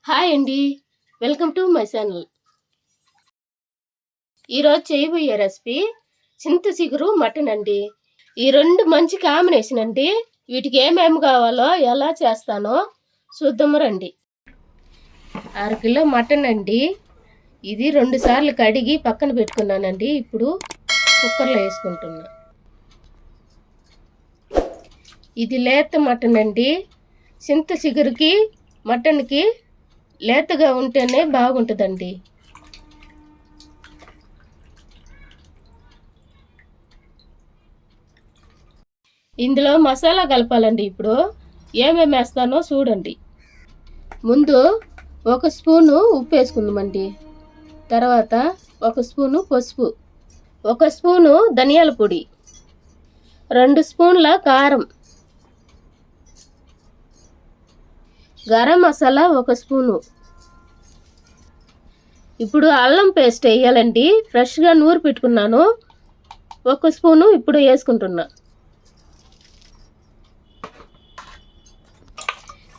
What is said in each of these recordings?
Hi అండి. Welcome to my channel. ఈరోజు చేయబోయే రెసిపీ చింతచిగురు మటన్ అండి. ఈ రెండు మంచి కాంబినేషన్ అండి. వీటికి ఏమేమి కావాలో ఎలా చేస్తానో చూద్దాము రండి. 6 కిలో మటన్ అండి. ఇది 2 సార్లు కడిగి పక్కన పెట్టుకున్నానండి. ఇప్పుడు కుక్కర్లో వేసుకుంటున్నా. ఇది లేత మటన్ అండి. చింతచిగురుకి మటన్కి లేతగా ఉంటేనే బాగుంటుందండి. ఇందులో మసాలా కలపాలండి. ఇప్పుడు ఏమేమి వేస్తానో చూడండి. ముందు 1 స్పూను ఉప్పు వేసుకుందామండి. తర్వాత 1 స్పూను పసుపు, 1 స్పూను ధనియాల పొడి, 2 స్పూన్ల కారం, గరం మసాలా 1 స్పూను. ఇప్పుడు అల్లం పేస్ట్ వేయాలండి. ఫ్రెష్గా నూరు పెట్టుకున్నాను. 1 స్పూను ఇప్పుడు వేసుకుంటున్నా.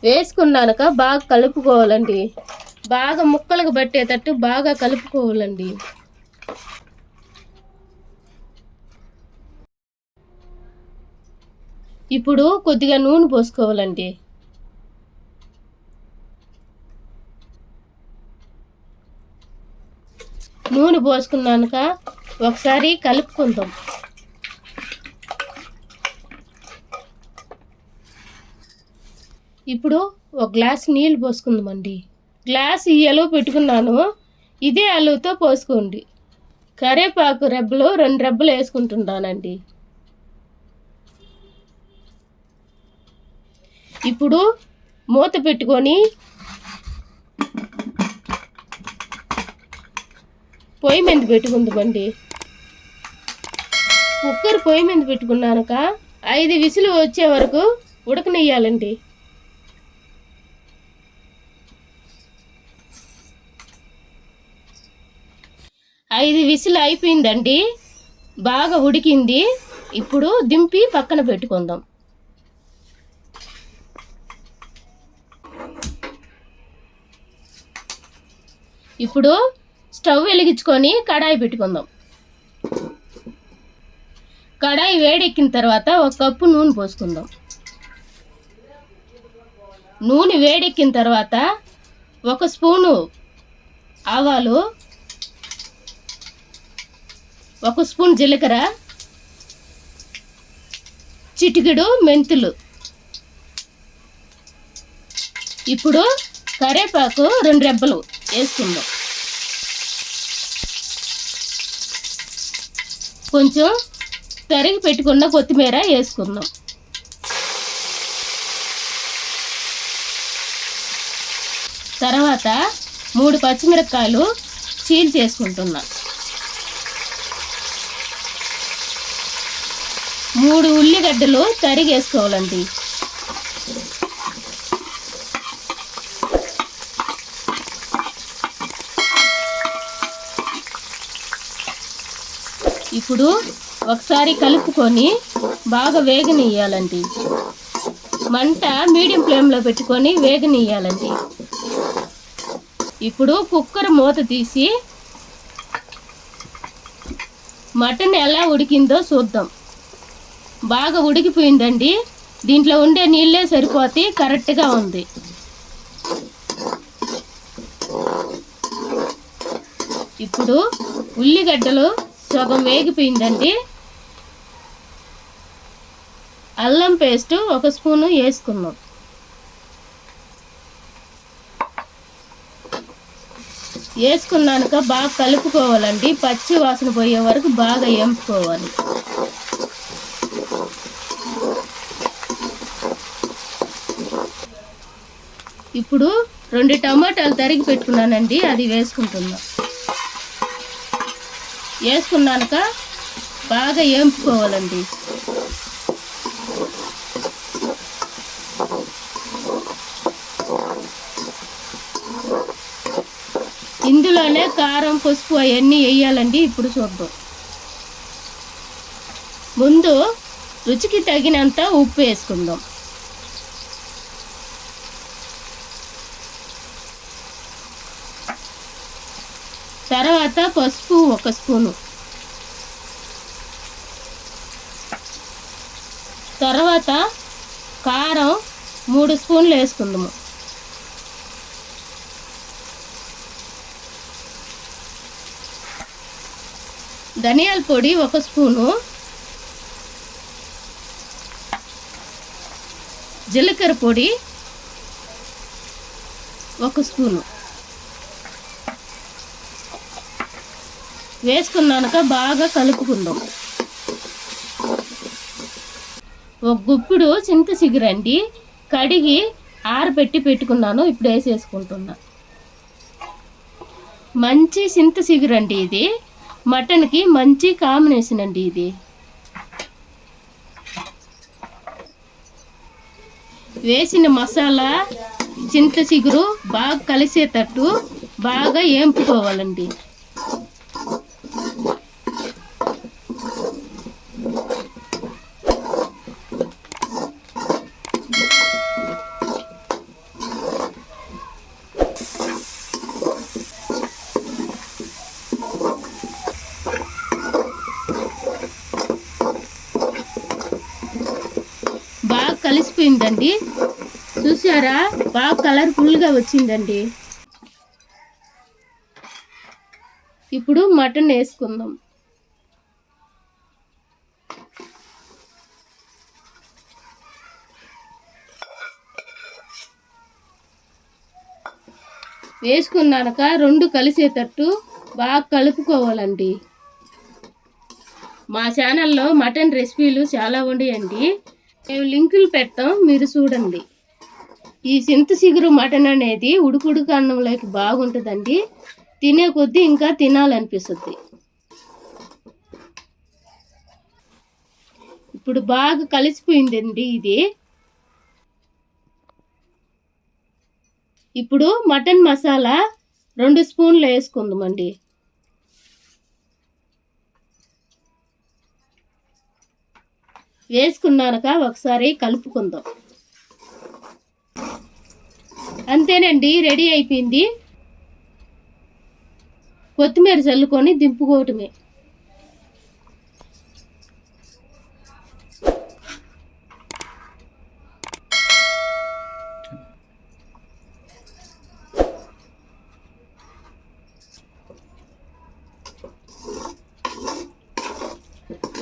వేసుకున్నాక బాగా కలుపుకోవాలండి. బాగా ముక్కలకు పట్టేటట్టు బాగా కలుపుకోవాలండి. ఇప్పుడు కొద్దిగా నూనె పోసుకోవాలండి. నూనె పోసుకున్నాక ఒకసారి కలుపుకుందాం. ఇప్పుడు 1 గ్లాస్ నీళ్ళు పోసుకుందామండి. గ్లాస్ ఈ అలువ పెట్టుకున్నాను. ఇదే అలువతో పోసుకోండి. కరివేపాకు రెబ్బలు 2 రెబ్బలు వేసుకుంటున్నానండి. ఇప్పుడు మూత పెట్టుకొని పొయ్యి మీద పెట్టుకుందామండి. కుక్కర్ పొయ్యి మీద పెట్టుకున్నాక 5 విసులు వచ్చే వరకు ఉడకనియ్యాలండి. 5 విసులు అయిపోయిందండి. బాగా ఉడికింది. ఇప్పుడు దింపి పక్కన పెట్టుకుందాం. ఇప్పుడు స్టవ్ వెలిగించుకొని కడాయి పెట్టుకుందాం. కడాయి వేడెక్కిన తర్వాత 1 కప్పు నూనె పోసుకుందాం. నూనె వేడెక్కిన తర్వాత 1 స్పూను ఆవాలు, 1 స్పూన్ జీలకర్ర, చిటికెడు మెంతులు. ఇప్పుడు కరివేపాకు 2 రెబ్బలు వేసుకుందాం. కొంచెం తరిగి పెట్టుకున్న కొత్తిమీర వేసుకుందాం. తర్వాత 3 పచ్చిమిరపకాయలు చీల్చేసుకుంటున్నా. 3 ఉల్లిగడ్డలు తరిగేసుకోవాలండి. ఇప్పుడు ఒకసారి కలుపుకొని బాగా వేగనియ్యాలండి. మంట మీడియం ఫ్లేమ్లో పెట్టుకొని వేగనియ్యాలండి. ఇప్పుడు కుక్కర్ మూత తీసి మటన్ ఎలా ఉడికిందో చూద్దాం. బాగా ఉడికిపోయిందండి. దీంట్లో ఉండే నీళ్ళే సరిపోతే కరెక్ట్గా ఉంది. ఇప్పుడు ఉల్లిగడ్డలు సగం వేగిపోయిందండి. అల్లం పేస్ట్ 1 స్పూను వేసుకుందాం. వేసుకున్నాక బాగా కలుపుకోవాలండి. పచ్చి వాసన పోయే వరకు బాగా ఎంపుకోవాలి. ఇప్పుడు 2 టమాటాలు తరిగి పెట్టుకున్నానండి. అది వేసుకుంటున్నా. వేసుకున్నాక బాగా ఏంపుకోవాలండి. ఇందులోనే కారం, పసుపు అవన్నీ వేయాలండి. ఇప్పుడు చూద్దాం. ముందు రుచికి తగినంత ఉప్పు వేసుకుందాం. తర్వాత పసుపు 1 స్పూను, తర్వాత కారం 3 స్పూన్లు వేసుకుందాము. ధనియాల పొడి 1 స్పూను, జీలకర్ర పొడి 1 స్పూను వేసుకున్నాక బాగా కలుపుకుందాం. 1 గుప్పిడు చింత చిగురండి, కడిగి ఆరబెట్టి పెట్టుకున్నాను. ఇప్పుడు వేసేసుకుంటున్నా. మంచి చింత చిగురండి, ఇది మటన్కి మంచి కాంబినేషన్ అండి. ఇది వేసిన మసాలా చింత చిగురు బాగా కలిసేటట్టు బాగా వేంపుకోవాలండి. బాగా కలిసిపోయిందండి, చూసారా? బాగా కలర్ఫుల్గా వచ్చిందండి. ఇప్పుడు మటన్ వేసుకుందాం. వేసుకున్నాక 2 కలిసేటట్టు బాగా కలుపుకోవాలండి. మా ఛానల్లో మటన్ రెసిపీలు చాలా ఉన్నాయండి, మేము లింకులు పెడతాం, మీరు చూడండి. ఈ చింత చిగురు మటన్ అనేది ఉడుకుడుకు అన్నంలోకి బాగుంటుందండి, తినే కొద్దీ ఇంకా తినాలనిపిస్తుంది. ఇప్పుడు బాగా కలిసిపోయిందండి ఇది. ఇప్పుడు మటన్ మసాలా 2 స్పూన్లు వేసుకుందామండి. వేసుకున్నాక ఒకసారి కలుపుకుందాం. అంతేనండి, రెడీ అయిపోయింది. కొత్తిమీర చల్లుకొని దింపుకోవటమే.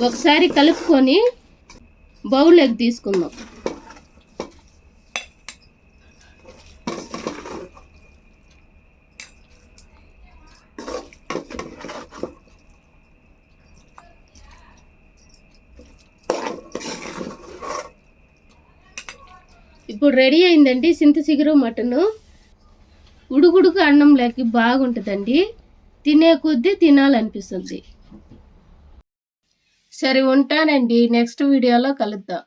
ఒకసారి కలుపుకొని బౌల్లోకి తీసుకుందాం. ఇప్పుడు రెడీ అయిందండి చింత చిగురు మటను. ఉడుకుడుకు అన్నంలోకి బాగుంటుందండి, తినే కొద్దీ తినాలనిపిస్తుంది. సరే, ఉంటానండి. నెక్స్ట్ వీడియోలో కలుద్దాం.